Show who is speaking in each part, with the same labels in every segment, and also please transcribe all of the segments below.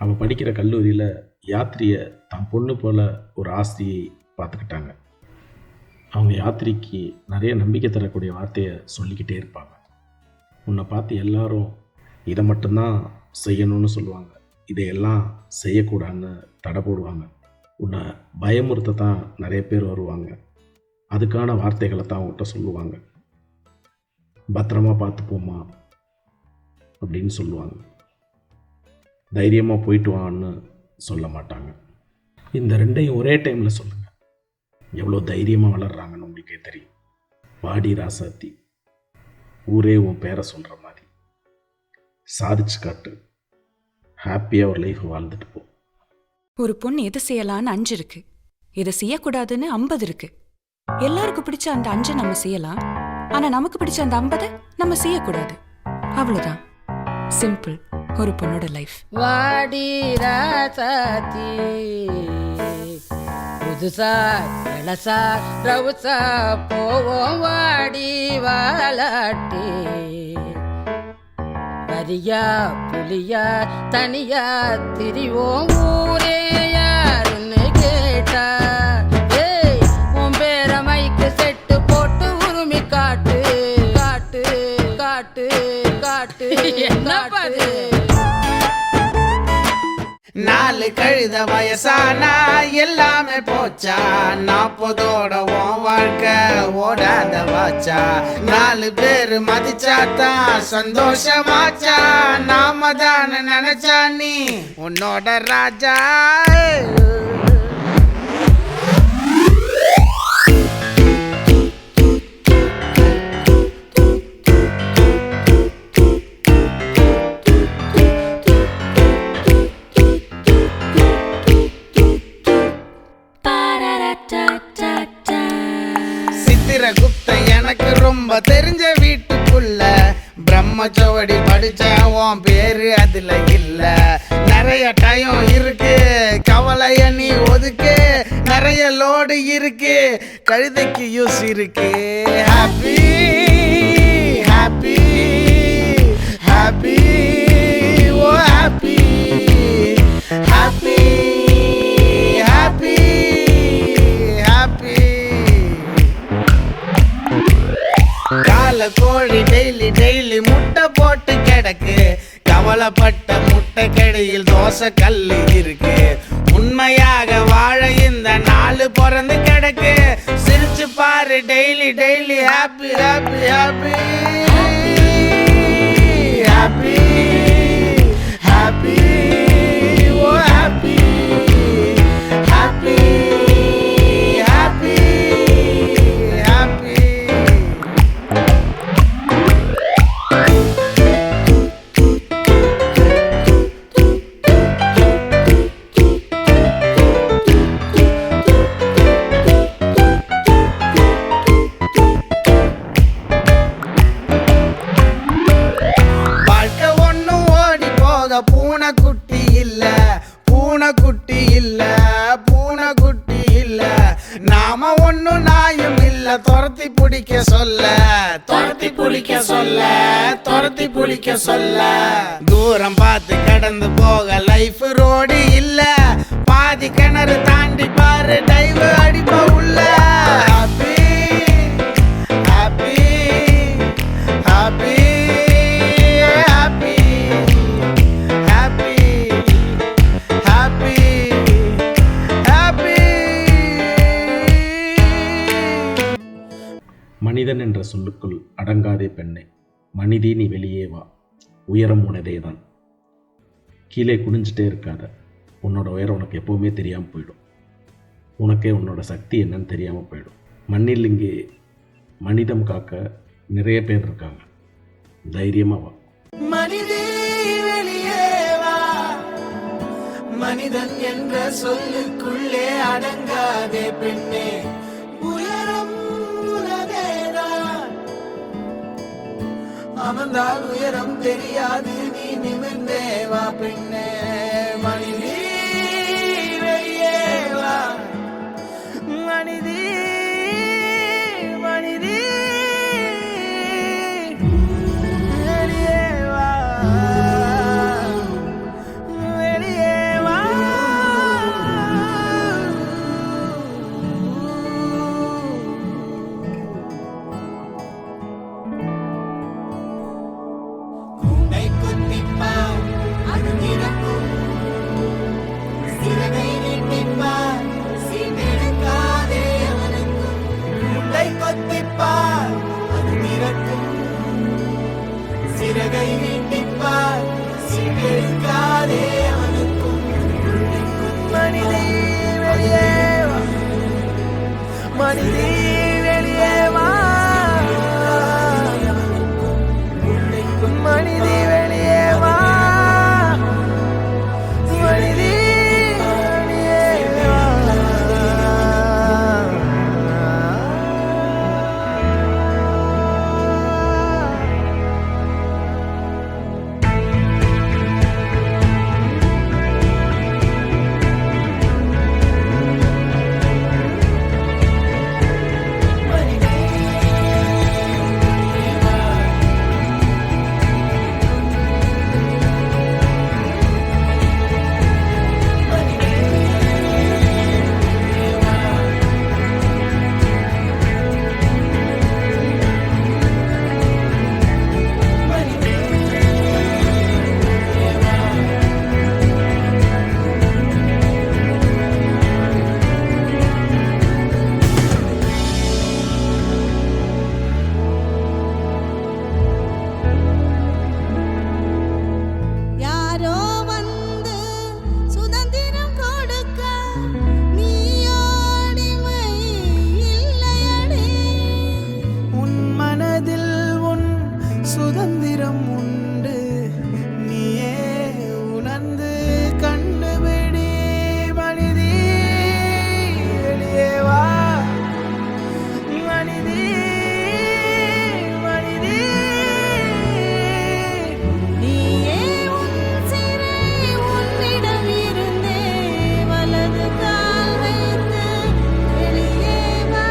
Speaker 1: அவள் படிக்கிற கல்லூரியில் யாத்திரியை தான் பொண்ணு போல் ஒரு ஆசிரியை பார்த்துக்கிட்டாங்க. அவங்க யாத்திரிக்கு நிறைய நம்பிக்கை தரக்கூடிய வார்த்தையை சொல்லிக்கிட்டே இருப்பாங்க. உன்னை பார்த்து எல்லாரும் இதை மட்டும்தான் செய்யணும்னு சொல்லுவாங்க, இதையெல்லாம் செய்யக்கூடாதுன்னு தடை போடுவாங்க. உன்னை பயமுறுத்த தான் நிறைய பேர் வருவாங்க, அதுக்கான வார்த்தைகளை தான் அவங்ககிட்ட சொல்லுவாங்க. பத்திரமா பார்த்துப்போமா அப்படின்னு சொல்லுவாங்க. தைரியமாக போயிட்டு வான்னு சொல்ல மாட்டாங்க. இந்த ரெண்டையும் ஒரே டைமில் சொல்லுங்கள், எவ்வளோ தைரியமாக வளர்கிறாங்கன்னு உங்களுக்கே தெரியும். வாடி ராசாத்தி, ஊரே உன் பேரை சொல்கிற மாதிரி சாதிச்சு காட்டு, ஹாப்பியாக ஒரு லைஃப் வாழ்ந்துட்டு போ.
Speaker 2: ஒரு பொண்ணு எது செய்யலான்னு 5 இருக்கு, இதை செய்யக்கூடாதுன்னு 50 இருக்கு. எல்லாருக்கும் பிடிச்ச அந்த 5 நம்ம செய்யலாம், ஆனா நமக்கு பிடிச்ச அந்த 50 நம்ம செய்யக்கூடாது. அவ்வளவுதான், சிம்பிள் ஒரு பொண்ணோட லைஃப்.
Speaker 3: வாடி ராசாத்தி, புதுசா இளசா ரவுசா போவோம் வாடி வாலாட்டி. வரியா புலியா தனியா திரிவோம் ஊரே யாருன்னு கேட்டா. ஏய் உன் பேர மைக்கு செட்டு போட்டு உரிமை காட்டு காட்டு காட்டு காட்டு. என்ன பாரு,
Speaker 4: 4 கழுத வயசானா எல்லாமே போச்சா, 40ஓட உன் வாழ்க்கை ஓடாத வாச்சா. 4 பேரு மதிச்சாத்தான் சந்தோஷமாச்சா, நாம தானே நினைச்சா நீ உன்னோட ராஜா. சித்திரகுப்த எனக்கு ரொம்ப தெரிஞ்ச வீட்டுக்குள்ள பிரம்மச்சோடி படிச்ச உன் பேரு அதுல இல்ல. நிறைய டைம் இருக்கு, கவலைய நீ ஒதுக்கு, நிறைய லோடு இருக்கு, கழுதைக்கு யூஸ் இருக்கு. Happy happy happy oh happy happy happy happy. கால கோழி டெய்லி டெய்லி முட்டை போட்டு கிடக்கு, கவலைப்பட்ட முட்டை கடையில் தோசை கல்லு இருக்கு. உண்மையாக வாழ இந்த 4 பிறந்து கிடக்கு, சிரிச்சு பாரு daily daily happy happy happy happy happy oh happy happy happy happy. பூனைக்குட்டி இல்ல பூனைக்குட்டி இல்ல பூனைக்குட்டி இல்ல, நாம ஒண்ணும் நாயும் இல்ல. துரத்தி பிடிக்க சொல்ல துரத்தி பிடிக்க சொல்ல துரத்தி பிடிக்க சொல்ல. தூரம் பார்த்து கடந்து போக லைஃப் ரோடு இல்ல, பாதி கிணறு தாண்டி பாரு டைவ் அடிப்ப உள்ள. ஹாப்பி ஹாப்பி ஹாப்பி
Speaker 1: மனிதன் என்ற சொல்லுக்குள் அடங்காதே பெண்ணே, மனிதே நீ வெளியே வா, உயரம் உனதே தான். கீழே குனிஞ்சிட்டே இருக்காத, உன்னோட உயரம் உனக்கு எப்போவுமே தெரியாமல் போயிடும். உனக்கே உன்னோட சக்தி என்னன்னு தெரியாமல் போயிடும். மண்ணில் இங்கே மனிதம் காக்க நிறைய பேர் இருக்காங்க, தைரியமாக வா.
Speaker 4: மனிதே வெளியே வா, மனிதன் என்ற சொல்லுக்குள்ளே அடங்காதே பெண்ணே, உயரம் உனதேதான். அமர்ந்தால் உயரம் தெரியாது, நீ நிமிர்ந்தே வா பெண்ணே. மனிதே வெளியே வா, மனிதே மனிதே வெளியே வா வெளியே சிறகை நீட்டிப்பார் சிறகாதே அவனுக்கும் மனிதே வெளியே வா மனிதே வெளியே வா மனிதே வெளியே வா மனிதே சுதந்திரம் உண்டு நீயே உணர்ந்து கண்டுபிடி மனிதே வெளியே வா மனிதே மனிதே
Speaker 5: நீயே உன் சிறை உன்னிடம் இருந்தே வலது கால் வைத்து வெளியே வா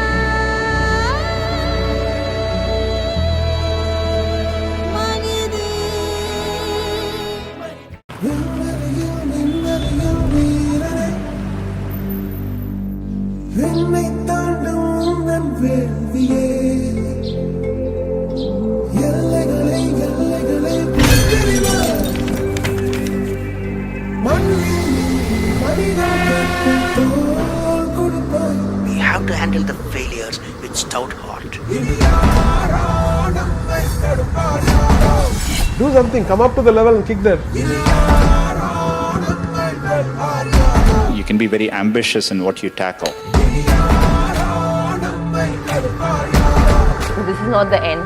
Speaker 5: மனிதே
Speaker 4: என்னை தாண்டும் உந்தன் வேள்வியே எல்லைகளை எல்லைகளை
Speaker 6: We have to handle the failures with stout heart.
Speaker 7: Do something, come up to the level and kick them.
Speaker 8: You can be very ambitious in what you tackle.
Speaker 9: This is not the end.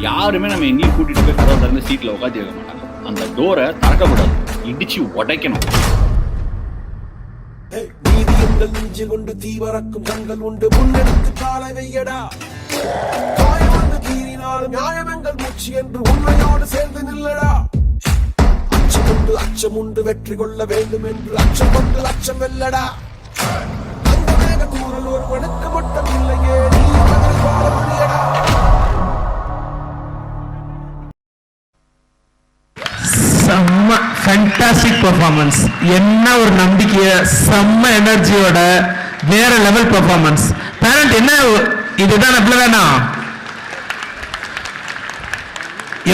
Speaker 10: யாருமே நம்ம எங்கேயும் கூட்டிட்டு போய் கதவை திறந்து சீட்ல உட்காந்து வைக்க மாட்டாங்க. அந்த டோரை திறக்கக்கூடாது, இடிச்சு உடைக்கணும்.
Speaker 4: நீதி என்ற நெஞ்சில் கொண்டு தீவரக்கும் கண்கள் உண்டு முன்னெடுத்து காலை வையடா காயம் வந்து கீறினாலும் நியாயம் எங்கள் மூச்சு என்று உண்மையோடு சேர்ந்து நில்லடா அச்சம் உண்டு வெற்றி கொள்ள வேண்டும் என்று அச்சம் கொண்டு அச்சம் வெல்லடா அந்த மேக கூறல் ஒரு வணக்க மட்டும் இல்லையே நீ வாழ முடியடா
Speaker 11: செம்ம ஃபேண்டாஸ்டிக் பெர்ஃபார்மன்ஸ். என்ன ஒரு நம்பிக்கைய, செம்ம எனர்ஜியோட வேற லெவல் பெர்ஃபார்மன்ஸ். பேரண்ட் என்ன இதுதான் அப்படிதானா?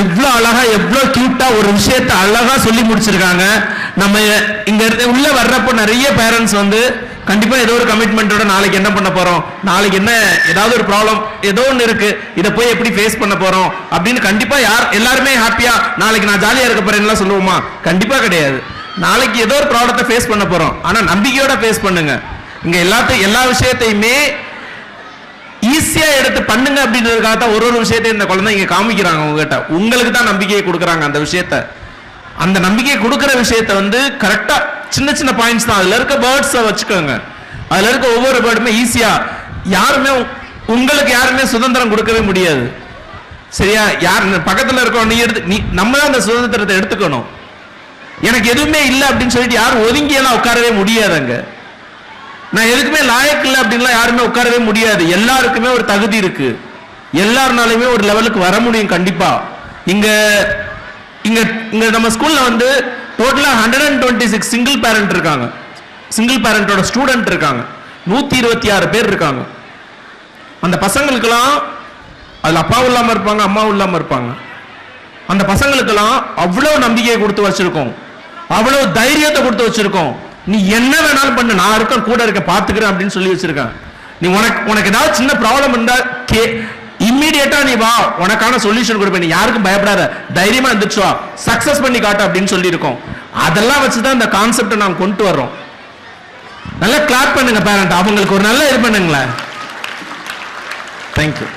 Speaker 11: எவ்வளவு அழகா எவ்வளவு கியூட்டா ஒரு விஷயத்தை அழகா சொல்லி முடிச்சிருக்காங்க. நம்ம இங்க உள்ள வர்றப்போ நிறைய பேரண்ட்ஸ் வந்து கண்டிப்பா ஏதோ ஒரு கமிட்மெண்டோட நாளைக்கு என்ன பண்ண போறோம், நாளைக்கு என்ன ஏதாவது ஒரு ப்ராப்ளம் ஏதோ ஒன்று இருக்கு, இதை போய் எப்படி ஃபேஸ் பண்ண போறோம் அப்படின்னு கண்டிப்பா எல்லாருமே ஹாப்பியா நாளைக்கு நான் ஜாலியா இருக்க போறேன்னு சொல்லுவோமா? கண்டிப்பா கிடையாது. நாளைக்கு ஏதோ ஒரு ப்ராப்ளத்தை ஃபேஸ் பண்ண போறோம், ஆனா நம்பிக்கையோட ஃபேஸ் பண்ணுங்க. இங்க எல்லா விஷயத்தையுமே ஈஸியா எடுத்து பண்ணுங்க அப்படின்றதுக்காக தான் ஒரு விஷயத்தையும் இந்த குழந்தை இங்க காமிக்கிறாங்க உங்ககிட்ட. உங்களுக்கு தான் நம்பிக்கையை கொடுக்குறாங்க. அந்த நம்பிக்கையை கொடுக்குற விஷயத்த வந்து கரெக்டா சின்ன சின்ன பாயிண்ட்ஸ் தான். அதுல இருக்க பேர்ட்ஸை வச்சுக்கோங்க. அதுல இருக்க ஒவ்வொரு பேர்டுமே ஈஸியா உங்களுக்கு யாருமே சுதந்திரம் கொடுக்கவே முடியாது. சரியா? பக்கத்துல இருக்கோம் நம்ம தான் அந்த சுதந்திரத்தை எடுத்துக்கணும். எனக்கு எதுவுமே இல்லை அப்படின்னு சொல்லிட்டு யாரும் ஒதுங்கியெல்லாம் உட்காரவே முடியாதுங்க. நான் எதுக்குமே லாயக்கு இல்லை அப்படின்லாம் யாருமே உட்காரவே முடியாது. எல்லாருக்குமே ஒரு தகுதி இருக்கு. எல்லாருனாலுமே ஒரு லெவலுக்கு வர முடியும் கண்டிப்பா. இங்க இங்க இங்க நம்ம ஸ்கூல்ல வந்து டோட்டலா 126 சிங்கிள் பேரண்ட் இருக்காங்க. சிங்கிள் பேரண்டோட ஸ்டூடெண்ட் இருக்காங்க. 126 பேர் இருக்காங்க. அந்த பசங்களுக்கெல்லாம் அதுல அப்பாவும் இல்லாம இருப்பாங்க, அம்மாவும் இல்லாம இருப்பாங்க. அந்த பசங்களுக்கெல்லாம் அவ்வளவு நம்பிக்கையை கொடுத்து வச்சிருக்கோம், அவ்வளவு தைரியத்தை கொடுத்து வச்சிருக்கோம். நீ என்ன வேணாலும் பண்ணு, நான் இருக்க கூட இருக்க பாத்துக்கிறேன் அப்படின்னு சொல்லி வச்சிருக்கேன். நீ உனக்கு ஏதாவது சின்ன ப்ராப்ளம் இருந்தா இம்மிடியேட்டா நீ வா, உனக்கான சொல்யூஷன் கொடுப்பேன், நீ யாருக்கும் பயப்படாத, தைரியமா இருந்துச்சு வா, சக்சஸ் பண்ணி காட்டு அப்படின்னு சொல்லியிருக்கோம். அதெல்லாம் வச்சுதான் இந்த கான்செப்டை நாம் கொண்டு வர்றோம். நல்லா கிளாப் பண்ணுங்க பேரண்ட், அவங்களுக்கு ஒரு நல்ல இது பண்ணுங்களேன். தேங்க்யூ.